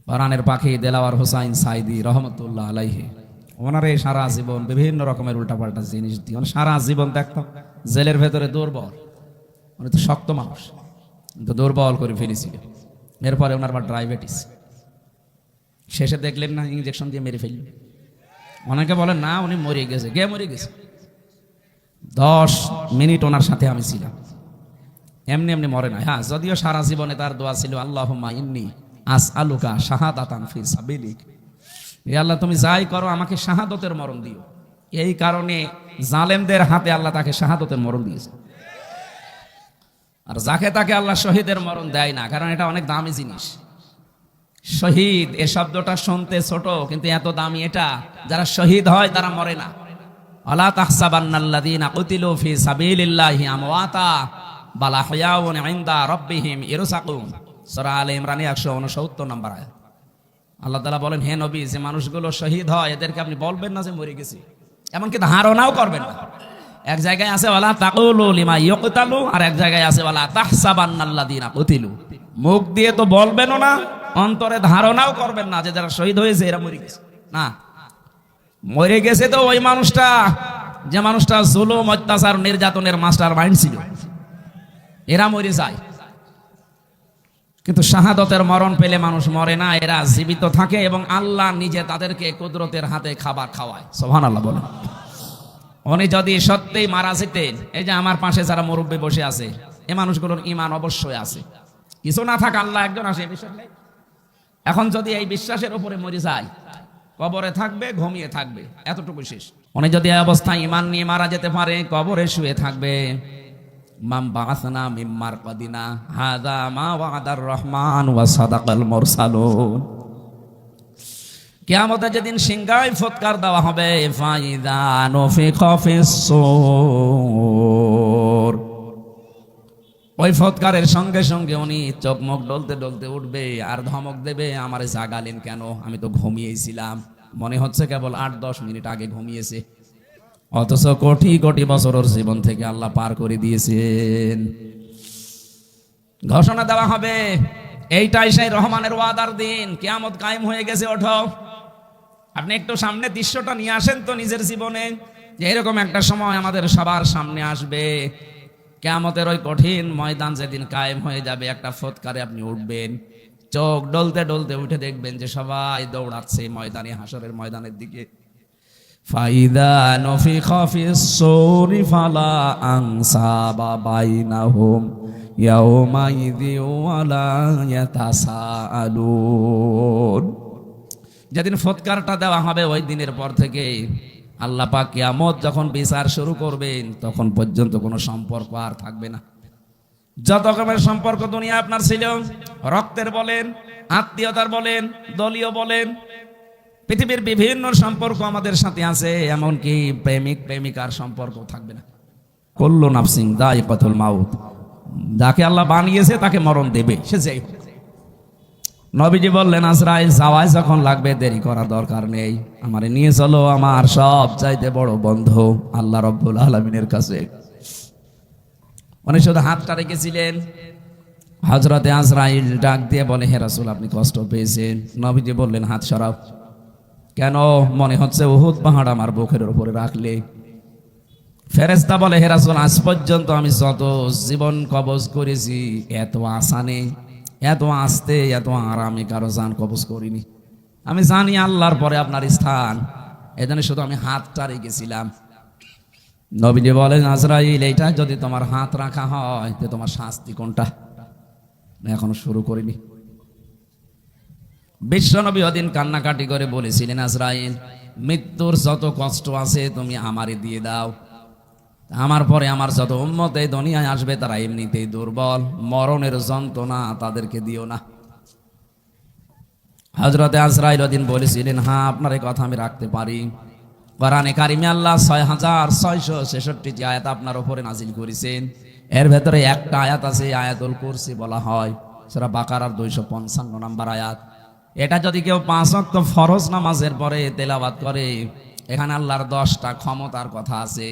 কোরআনের পাখি দেলাওয়ার হোসাইন সাইদি রহমতুল্লাহ আলাইহি, ওনারে সারা জীবন বিভিন্ন রকমের উল্টাপাল্টা জিনিস দিয়ে সারা জীবন দেখতাম জেলের ভেতরে দুর্বল, উনি তো শক্ত মানুষ কিন্তু দুর্বল করে ফেলেছিল। এরপরে ওনার আবার ডায়াবেটিস, শেষে দেখলেন না ইঞ্জেকশন দিয়ে মেরে ফেলল। অনেকে বলেন না উনি মরে গেছে, মরে গেছে। 10 মিনিট ওনার সাথে আমি ছিলাম, এমনি এমনি মরে না। হ্যাঁ, যদিও সারা জীবনে তার দোয়া ছিল আল্লাহুম্মা ইন্নী আসআলুকা শাহাদাতান ফি সাবিলিক, হে আল্লাহ তুমি যাই করো আমাকে শাহাদতের মরণ দিও। এই কারণে জালেমদের হাতে আল্লাহ তাকে শাহাদতের মরণ দিয়েছে, আর যাকে তাকে আল্লাহ শহীদের মরণ দেয় না, কারণ এটা অনেক দামি জিনিস। শহীদ এ শব্দটা শুনতে ছোট কিন্তু এত দামি এটা, যারা শহীদ হয় তারা মরে না। আলা তাহসাবান্নাল্লাযীনা কুতিলু ফি সাবিলিল্লাহি আমওয়াতা বাল আহইয়াউন ইনদা রাব্বিহিম ইরসাকুন, সূরা আলে ইমরান 169 নম্বর আয়াত। আল্লাহ তাআলা বলেন, হে নবী, যে মানুষগুলো শহীদ হয় এদেরকে আপনি বলবেন না যে মরে গেছে, এমনকি ধারণাও করবেন না। এক জায়গায় আছে ওয়ালা তাকুলু লিমা ইয়ুকতালু, আর এক জায়গায় আছে ওয়ালা তাহসাবান্নাল্লাযীনা কুতিলু। মুখ দিয়ে তো বলবেনও না, অন্তরে ধারণাও করবেন না যে যারা শহীদ হয়েছে এরা মরে গেছে। না, মরে গেছে তো ওই মানুষটা যে মানুষটা জুলুম অত্যাচার নির্যাতনের মাস্টার মাইন্ড ছিল, এরা মরে যায়। কিন্তু শাহাদতের মরণ পেলে মানুষ মরে না, এরা জীবিত থাকে এবং আল্লাহ নিজে তাদেরকে কুদরতের হাতে খাবার খাওয়ায়। সুবহানাল্লাহ বলেন। উনি যদি সত্যিই মারা যেতেন, এই যে আমার পাশে যারা মুরব্বী বসে আছে, এই মানুষগুলোর ঈমান অবশ্যই আছে, কিছু না থাক আল্লাহ একজন আসে, বিশ্বাস নেই। এখন যদি এই বিশ্বাসের উপরে মরে যায়, কবরে থাকবে, ঘুমিয়ে থাকবে, এতটুকু শেষ। উনি যদি এই অবস্থায় ঈমান নিয়ে মারা যেতে পারে, কবরে শুয়ে থাকবে। মাম বাআসনা মিন মারকাদিনা হাযা মা ওয়াদার রহমান ওয়া সাদাকাল মুরসালুন। কিয়ামতে যেদিন সিংহায় ফুৎকার দেওয়া হবে, ফাইযা নুফিখা ফিস সূর, ওই ফুৎকারের সঙ্গে সঙ্গে উনি চোখ মুখ ডলতে ডলতে উঠবে আর ধমক দেবে, আমারে জাগালেন কেন, আমি তো ঘুমিয়েছিলাম। মনে হচ্ছে কেবল 8-10 মিনিট আগে ঘুমিয়েছে, অথচ কোটি কোটি বছরের জীবন থেকে আল্লাহ পার করে দিয়েছেন। ঘোষণা দেওয়া হবে, এইটাই সেই রহমানের ওয়াদার দিন, কিয়ামত কায়েম হয়ে গেছে, ওঠো। আপনি একটু সামনে দৃশ্যটা নিয়ে আসেন তো নিজের জীবনে, যে এরকম একটা সময় আমাদের সবার সামনে আসবে, কিয়ামতের ওই কঠিন ময়দান যেদিন কায়েম হয়ে যাবে, একটা ফুৎকারে আপনি উঠবেন, চোখ ডলতে ডলতে উঠে দেখবেন যে সবাই দৌড়াচ্ছে ময়দানে, হাসরের ময়দানের দিকে। ফাইদা নুফিখা ফিস সূরি ফালা আনসাবা বাইনাহুম ইয়াওমাইযি ওয়ালা ইয়াতাসাআলুন। যেদিন ফুৎকারটা দেওয়া হবে ওই দিনের পর থেকে আল্লাহ পাক কিয়ামত যখন বিচার শুরু করবেন, তখন পর্যন্ত কোনো সম্পর্ক আর থাকবে না। যত রকমের সম্পর্ক দুনিয়া আপনার ছিল, রক্তের বলেন, আত্মীয়তার বলেন, দলীয় বলেন, পৃথিবীর বিভিন্ন সম্পর্ক আমাদের সাথে আছে, এমনকি প্রেমিক প্রেমিকার সম্পর্ক থাকবে না। কুল্লু নাফসিন যায়িকাতুল মাউত, যাকে আল্লাহ বানিয়েছে তাকে মরণ দেবে, সে যেই হোক। নবীজি বললেন, আজরাইল যাওয়ায় যখন লাগবে দেরি করার দরকার নেই, আমারে নিয়ে চলো আমার সব চাইতে বড় বন্ধু আল্লাহ রাব্বুল আলামিনের কাছে। উনি শুধু হাতটা রেখেছিলেন। হযরতে আজরাইল ডাক দিয়ে বলে, হে রাসূল আপনি কষ্ট পেয়েছেন। নবীজি বললেন, হাত সরাও। কেন? মনে হচ্ছে উহুদ পাহাড় আমার বুকের উপরে রাখলে। ফেরেশতা বলে, হে রাসূল আজ পর্যন্ত আমি যত জীবন কবজ করেছি, এত আসানে, এত আস্তে, এত আরামে কারো জান কবজ করিনি। আমি জানি আল্লাহর পরে আপনার স্থান, এজন্য শুধু আমি হাতটা রেখেছিলাম। নবীজি বলেন, আজরাইল এইটা যদি তোমার হাত রাখা হয় তো তোমার শাস্তি কোনটা? এখনো শুরু করিনি। বিশ্বনবী ওদিন কান্নাকাটি করে বলেছিলেন, আজরাইল মৃত্যুর যত কষ্ট আছে তুমি আমারে দিয়ে দাও, আমার পরে আমার যত উম্মত এই দুনিয়ায় আসবে তারা এমনিতেই দুর্বল, মরণের যন্ত্রণা তাদেরকে দিও না। হযরতে আজরাইল ওদিন বলেছিলেন, হ্যাঁ আপনার এই কথা আমি রাখতে পারি। কোরআনে কারিমে আল্লাহ 6666টি আয়াত আপনার উপরে নাজিল করেছেন, এর ভেতরে একটা আয়াত আছে আয়াতুল কুরসি বলা হয়, সূরা বাকারার 255 নম্বর আয়াত। এটা যদি কেউ 5 ওয়াক্ত ফরজ নামাজের পরে তেলাওয়াত করে, এখানে আল্লাহর 10টা ক্ষমতার কথা আছে।